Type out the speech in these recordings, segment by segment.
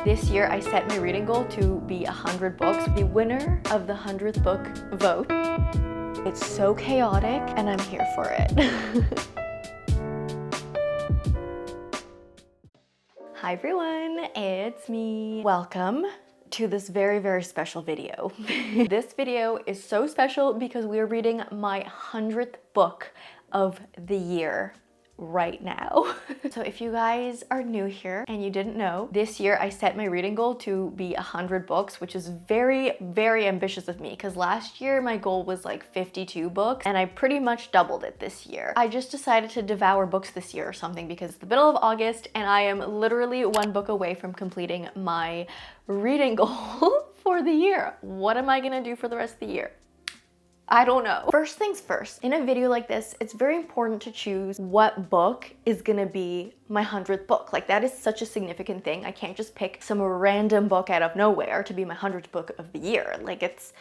This year I set my reading goal to be 100 books. The winner of the 100th book vote. It's so chaotic and I'm here for it. Hi everyone, it's me. Welcome to this very, very special video. This video is so special because we are reading my 100th book of the year right now. So if you guys are new here and you didn't know, this year I set my reading goal to be 100 books, which is very, very ambitious of me because last year my goal was like 52 books and I pretty much doubled it this year. I just decided to devour books this year or something because it's the middle of August and I am literally one book away from completing my reading goal for the year. What am I gonna do for the rest of the year? I don't know. First things first, in a video like this, it's very important to choose what book is gonna be my 100th book. Like that is such a significant thing. I can't just pick some random book out of nowhere to be my 100th book of the year. Like it's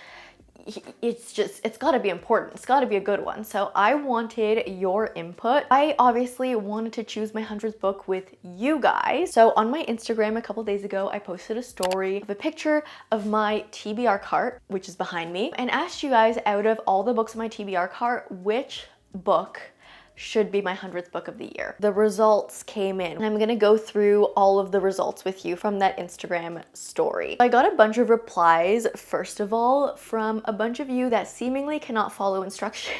gotta be important. It's gotta be a good one. So I wanted your input. I obviously wanted to choose my 100th book with you guys. So on my Instagram a couple days ago, I posted a story of a picture of my TBR cart, which is behind me, and asked you guys out of all the books in my TBR cart, which book should be my 100th book of the year. The results came in and I'm gonna go through all of the results with you from that Instagram story. I got a bunch of replies, first of all, from a bunch of you that seemingly cannot follow instructions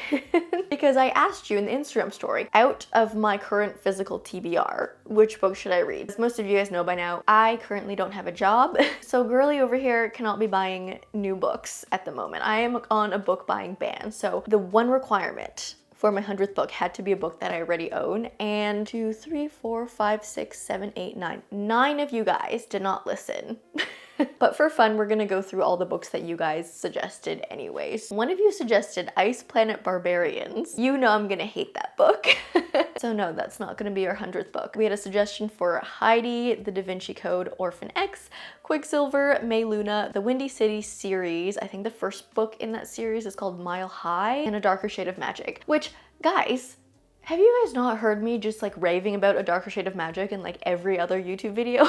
because I asked you in the Instagram story, out of my current physical TBR, which book should I read? As most of you guys know by now, I currently don't have a job, so girly over here cannot be buying new books at the moment. I am on a book buying ban, so the one requirement for my 100th book had to be a book that I already own, and 2, 3, 4, 5, 6, 7, 8, 9. 9 of you guys did not listen. But for fun, we're gonna go through all the books that you guys suggested anyways. One of you suggested Ice Planet Barbarians. You know I'm gonna hate that book. So no, that's not gonna be our 100th book. We had a suggestion for Heidi, The Da Vinci Code, Orphan X, Quicksilver, May Luna, the Windy City series. I think the first book in that series is called Mile High, and A Darker Shade of Magic, which, guys, have you guys not heard me just like raving about A Darker Shade of Magic in like every other YouTube video?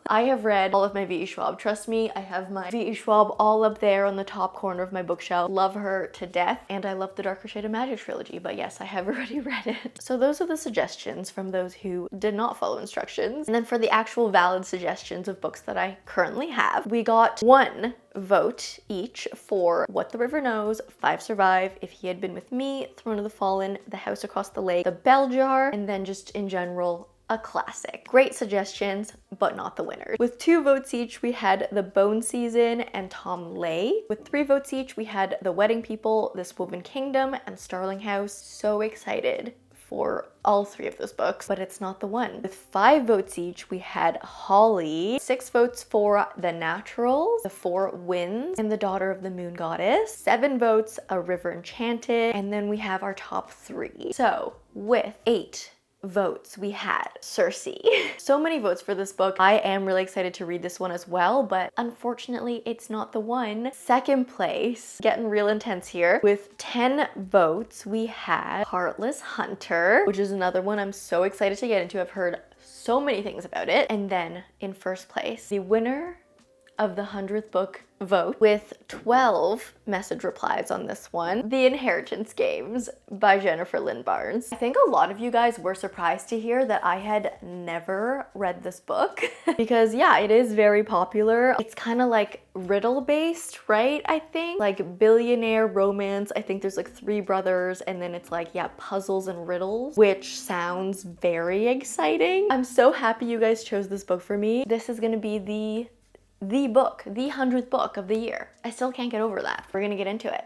I have read all of my V.E. Schwab. Trust me, I have my V.E. Schwab all up there on the top corner of my bookshelf. Love her to death, and I love the Darker Shade of Magic trilogy, but yes, I have already read it. So those are the suggestions from those who did not follow instructions. And then for the actual valid suggestions of books that I currently have, we got 1 vote each for What the River Knows, 5 Survive, If He Had Been With Me, Throne of the Fallen, The House Across the Lake, The Bell Jar, and then just in general, a classic. Great suggestions, but not the winners. With 2 votes each, we had The Bone Season and Tom Lay. With 3 votes each, we had The Wedding People, This Woven Kingdom, and Starling House. So excited for all 3 of those books, but it's not the one. With 5 votes each, we had Holly, 6 votes for The Naturals, The Four Winds, and The Daughter of the Moon Goddess, 7 votes, A River Enchanted, and then we have our top 3. So with 8 votes, we had Circe. So many votes for this book. I am really excited to read this one as well, but unfortunately it's not the one. Second place, getting real intense here. With 10 votes, we had Heartless Hunter, which is another one I'm so excited to get into. I've heard so many things about it. And then in first place, the winner of the 100th book vote, with 12 message replies on this one, The Inheritance Games by Jennifer Lynn Barnes. I think a lot of you guys were surprised to hear that I had never read this book because yeah, it is very popular. It's kind of like riddle based, right? I think like billionaire romance. I think there's like 3 brothers and then it's like, yeah, puzzles and riddles, which sounds very exciting. I'm so happy you guys chose this book for me. This is gonna be the book, the 100th book of the year. I still can't get over that. We're gonna get into it.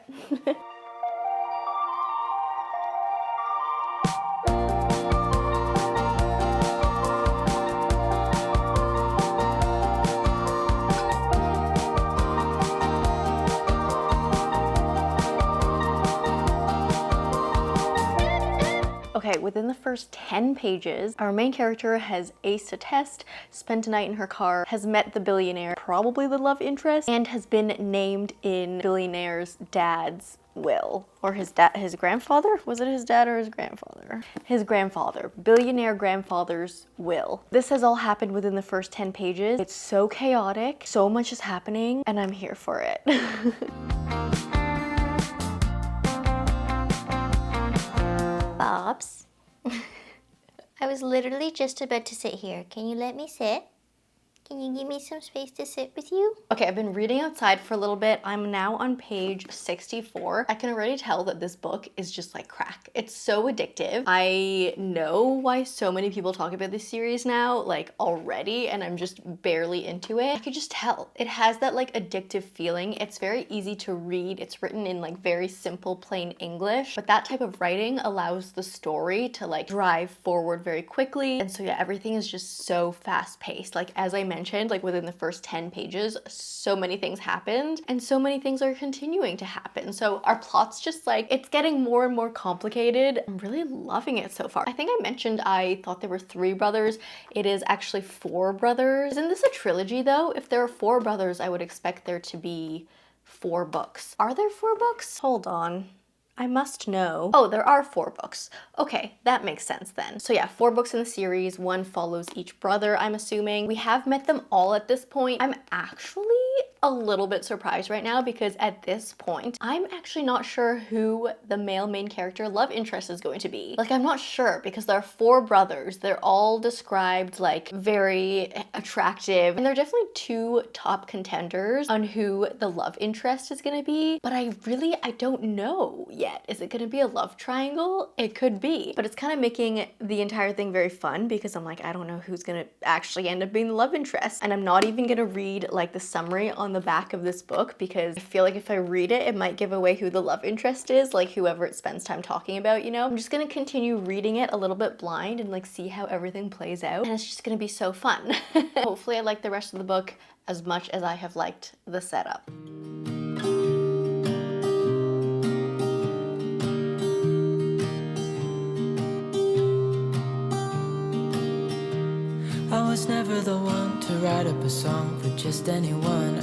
Okay, Okay, within the first 10 pages, our main character has aced a test, spent a night in her car, has met the billionaire, probably the love interest, and has been named in billionaire's dad's will. Or his grandfather? Was it his dad or his grandfather? His grandfather. Billionaire grandfather's will. This has all happened within the first 10 pages. It's so chaotic, so much is happening, and I'm here for it. Bobs, I was literally just about to sit here. Can you let me sit? Can you give me some space to sit with you? Okay, I've been reading outside for a little bit. I'm now on page 64. I can already tell that this book is just like crack. It's so addictive. I know why so many people talk about this series now, like already, and I'm just barely into it. I could just tell. It has that like addictive feeling. It's very easy to read. It's written in like very simple, plain English, but that type of writing allows the story to like drive forward very quickly. And so yeah, everything is just so fast paced. Like as I mentioned, like within the first 10 pages, so many things happened and so many things are continuing to happen. So our plot's just like, it's getting more and more complicated. I'm really loving it so far. I think I mentioned I thought there were 3 brothers. It is actually 4 brothers. Isn't this a trilogy though? If there are 4 brothers, I would expect there to be 4 books. Are there 4 books? Hold on. I must know. Oh, there are 4 books. Okay, that makes sense then. So yeah, 4 books in the series. 1 follows each brother, I'm assuming. We have met them all at this point. I'm actually a little bit surprised right now because at this point, I'm actually not sure who the male main character love interest is going to be. Like, I'm not sure because there are 4 brothers. They're all described like very attractive, and they're definitely 2 top contenders on who the love interest is gonna be, but I don't know yet. Is it gonna be a love triangle? It could be, but it's kind of making the entire thing very fun because I'm like, I don't know who's gonna actually end up being the love interest, and I'm not even gonna read like the summary on the back of this book because I feel like if I read it, it might give away who the love interest is, like whoever it spends time talking about, you know? I'm just gonna continue reading it a little bit blind and like see how everything plays out, and it's just gonna be so fun. Hopefully I like the rest of the book as much as I have liked the setup. I was never the one to write up a song for just anyone.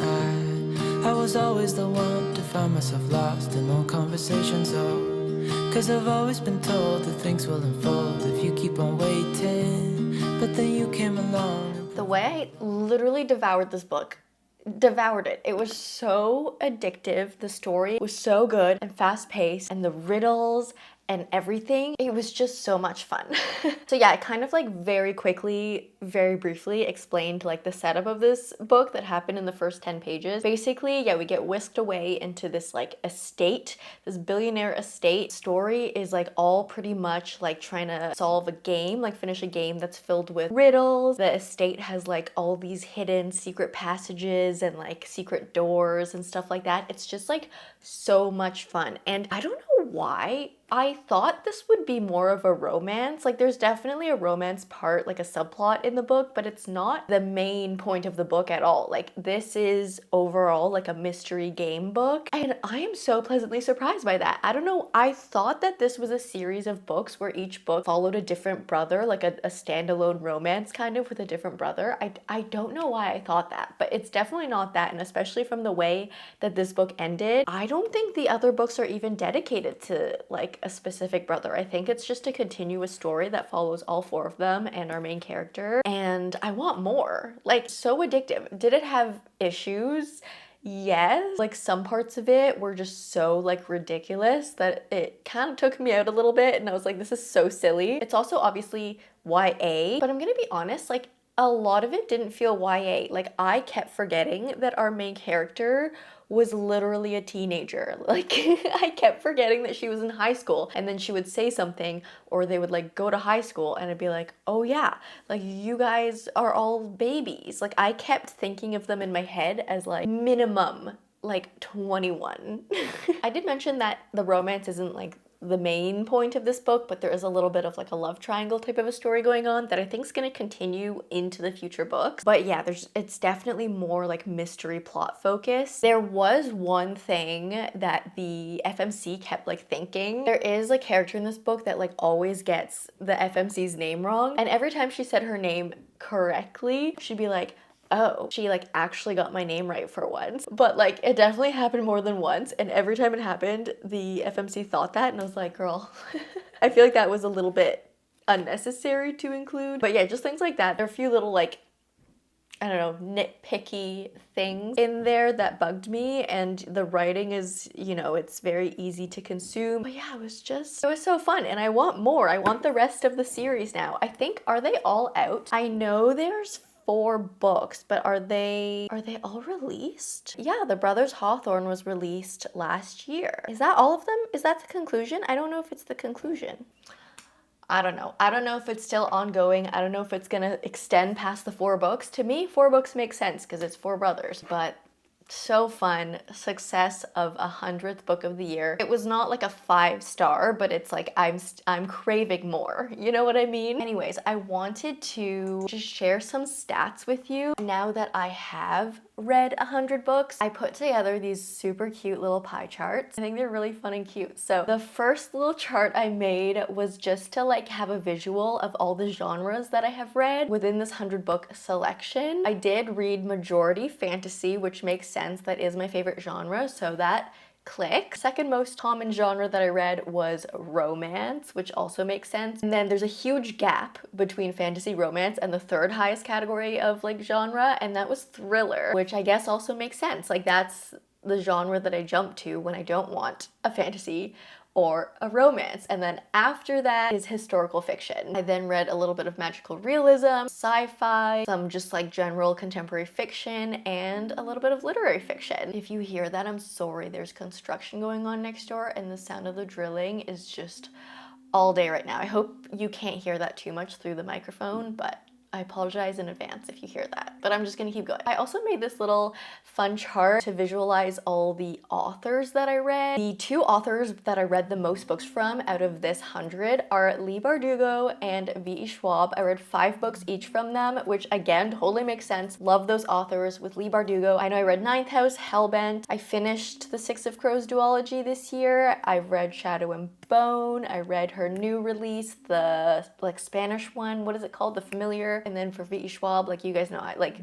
I was always the one to find myself lost in long conversations. Oh, 'cause I've always been told that things will unfold if you keep on waiting. But then you came along. The way I literally devoured this book. Devoured it. It was so addictive. The story was so good and fast paced, and the riddles and everything. It was just so much fun. So yeah, I kind of like very quickly, very briefly explained like the setup of this book that happened in the first 10 pages. Basically, yeah, we get whisked away into this like estate, this billionaire estate. Story is like all pretty much like trying to solve a game, like finish a game that's filled with riddles. The estate has like all these hidden secret passages and like secret doors and stuff like that. It's just like so much fun. And I don't know why I thought this would be more of a romance. Like there's definitely a romance part, like a subplot in the book, but it's not the main point of the book at all. Like this is overall like a mystery game book, and I am so pleasantly surprised by that. I don't know, I thought that this was a series of books where each book followed a different brother, like a standalone romance kind of with a different brother. I don't know why I thought that, but it's definitely not that, and especially from the way that this book ended, I don't think the other books are even dedicated to like a specific brother. I think it's just a continuous story that follows all 4 of them and our main character, and I want more. Like, so addictive. Did it have issues? Yes. Like some parts of it were just so like ridiculous that it kind of took me out a little bit, and I was like, this is so silly. It's also obviously YA, but I'm gonna be honest, like a lot of it didn't feel YA. Like I kept forgetting that our main character was literally a teenager. Like I kept forgetting that she was in high school, and then she would say something or they would like go to high school and I'd be like, oh yeah, like you guys are all babies. Like I kept thinking of them in my head as like minimum like 21. I did mention that the romance isn't like the main point of this book, but there is a little bit of like a love triangle type of a story going on that I think is going to continue into the future books. But yeah, it's definitely more like mystery plot focused. There was one thing that the FMC kept like thinking. There is a character in this book that like always gets the FMC's name wrong, and every time she said her name correctly, she'd be like, oh, she like actually got my name right for once. But like it definitely happened more than once, and every time it happened, the FMC thought that, and I was like, girl, I feel like that was a little bit unnecessary to include. But yeah, just things like that. There are a few little like, I don't know, nitpicky things in there that bugged me, and the writing is, you know, it's very easy to consume. But yeah, it was so fun, and I want more. I want the rest of the series now. I think, are they all out? I know there's 4 books, but are they all released? Yeah, The Brothers Hawthorne was released last year. Is that all of them? Is that the conclusion? I don't know if it's the conclusion. I don't know. I don't know if it's still ongoing. I don't know if it's gonna extend past the 4 books. To me, 4 books make sense because it's 4 brothers, but so fun. Success of 100th book of the year. It was not like a 5-star, but it's like I'm craving more. You know what I mean? Anyways, I wanted to just share some stats with you. Now that I have read 100 books, I put together these super cute little pie charts. I think they're really fun and cute. So the first little chart I made was just to like have a visual of all the genres that I have read within this 100 book selection. I did read majority fantasy, which makes sense. That is my favorite genre, so that clicks. Second most common genre that I read was romance, which also makes sense. And then there's a huge gap between fantasy, romance, and the third highest category of like genre, and that was thriller, which I guess also makes sense. Like that's the genre that I jump to when I don't want a fantasy or a romance. And then after that is historical fiction. I then read a little bit of magical realism, sci-fi, some just like general contemporary fiction, and a little bit of literary fiction. If you hear that, I'm sorry. There's construction going on next door, and the sound of the drilling is just all day right now. I hope you can't hear that too much through the microphone, but I apologize in advance if you hear that, but I'm just gonna keep going. I also made this little fun chart to visualize all the authors that I read. The 2 authors that I read the most books from out of this 100 are Leigh Bardugo and V.E. Schwab. I read 5 books each from them, which again, totally makes sense. Love those authors. With Leigh Bardugo, I know I read Ninth House, Hellbent. I finished the Six of Crows duology this year. I've read Shadow and Bone. I read her new release, the like Spanish one. What is it called? The Familiar. And then for V.E. Schwab, like you guys know,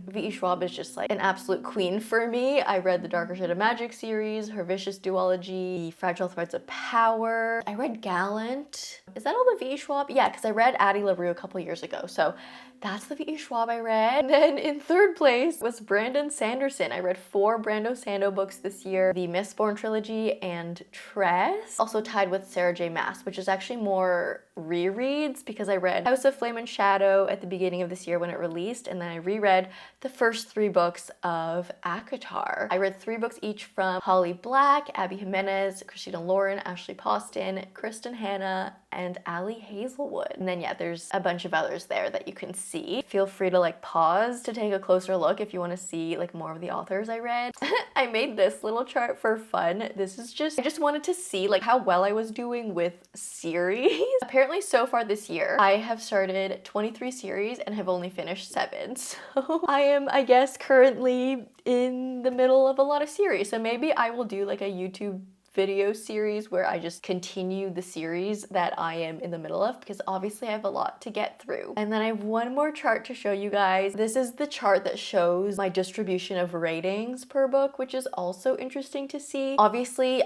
V.E. Schwab is just like an absolute queen for me. I read the Darker Side of Magic series, her Vicious duology, Fragile Threads of Power. I read Gallant. Is that all the V.E. Schwab? Yeah, because I read Addie LaRue a couple years ago. So that's the V.E. Schwab I read. And then in 3rd place was Brandon Sanderson. I read 4 Brando Sando books this year, the Mistborn trilogy and Tress. Also tied with Sarah J. Maas, which is actually more rereads because I read House of Flame and Shadow at the beginning of this year when it released, and then I reread the first 3 books of ACOTAR. I read 3 books each from Holly Black, Abby Jimenez, Christina Lauren, Ashley Poston, Kristen Hanna, and Ali Hazelwood. And then yeah, there's a bunch of others there that you can see. Feel free to like pause to take a closer look if you want to see like more of the authors I read. I made this little chart for fun. This is just, I just wanted to see like how well I was doing with series. Apparently so far this year, I have started 23 series and have only finished 7. So I am, I guess, currently in the middle of a lot of series. So maybe I will do like a YouTube video series where I just continue the series that I am in the middle of, because obviously I have a lot to get through. And then I have one more chart to show you guys. This is the chart that shows my distribution of ratings per book, which is also interesting to see. Obviously,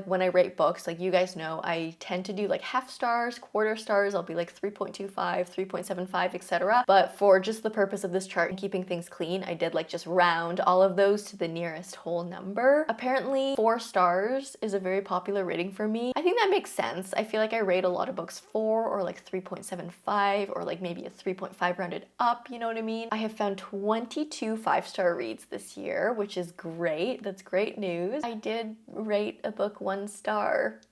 when I rate books, like you guys know, I tend to do like half stars, quarter stars. I'll be like 3.25, 3.75, etc. But for just the purpose of this chart and keeping things clean, I did like just round all of those to the nearest whole number. Apparently 4 stars is a very popular rating for me. I think that makes sense. I feel like I rate a lot of books 4 or like 3.75 or like maybe a 3.5 rounded up, you know what I mean? I have found 22 5-star reads this year, which is great. That's great news. I did rate a book 1 star.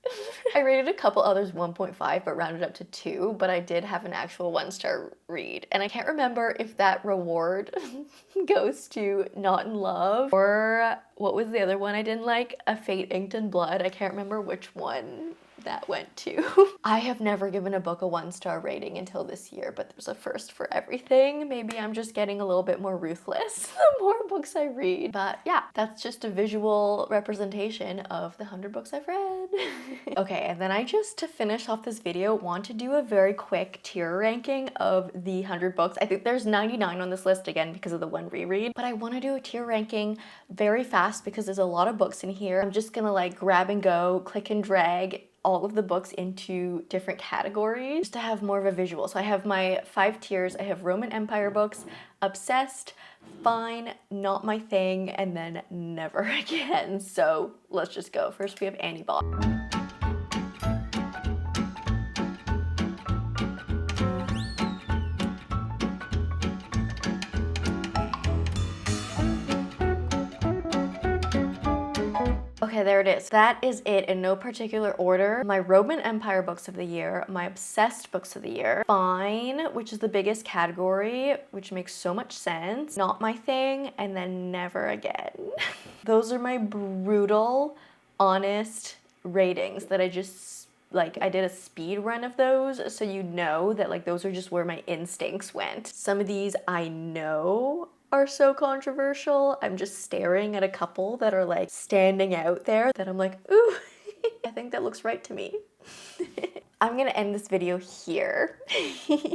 I rated a couple others 1.5 but rounded up to 2, but I did have an actual 1-star read. And I can't remember if that reward goes to Not in Love or what was the other one I didn't like? A Fate Inked in Blood. I can't remember which one that went to. I have never given a book a 1-star rating until this year, but there's a first for everything. Maybe I'm just getting a little bit more ruthless the more books I read. But yeah, that's just a visual representation of the 100 books I've read. Okay, and then I just, to finish off this video, want to do a very quick tier ranking of the 100 books. I think there's 99 on this list again because of the one reread, but I want to do a tier ranking very fast because there's a lot of books in here. I'm just gonna like grab and go, click and drag all of the books into different categories just to have more of a visual. So I have my 5 tiers. I have Roman Empire books, obsessed, fine, not my thing, and then never again. So let's just go. First we have Annie Ball. Okay, there it is. That is it in no particular order. My Roman Empire books of the year, my obsessed books of the year, fine, which is the biggest category, which makes so much sense, not my thing, and then never again. Those are my brutal, honest ratings that I just, like, I did a speed run of those, so you know that like those are just where my instincts went. Some of these I know are so controversial. I'm just staring at a couple that are like standing out there that I'm like, ooh, I think that looks right to me. I'm gonna end this video here.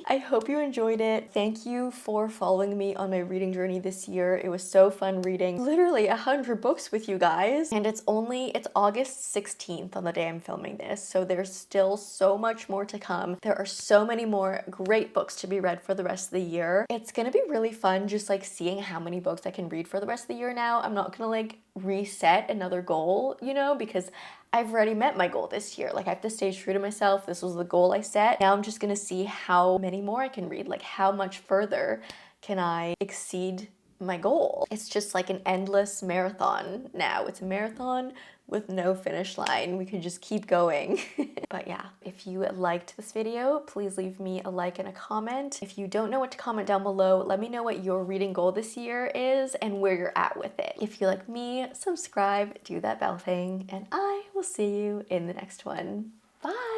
I hope you enjoyed it. Thank you for following me on my reading journey this year. It was so fun reading literally 100 books with you guys. And it's August 16th on the day I'm filming this, so there's still so much more to come. There are so many more great books to be read for the rest of the year. It's gonna be really fun just like seeing how many books I can read for the rest of the year now. I'm not gonna like reset another goal, you know, because I've already met my goal this year. Like I have to stay true to myself. This was the goal I set. Now I'm just gonna see how many more I can read. Like how much further can I exceed my goal? It's just like an endless marathon now. It's a marathon with no finish line. We can just keep going. But yeah, if you liked this video, please leave me a like and a comment. If you don't know what to comment down below, let me know what your reading goal this year is and where you're at with it. If you like me, subscribe, do that bell thing, and I will see you in the next one. Bye!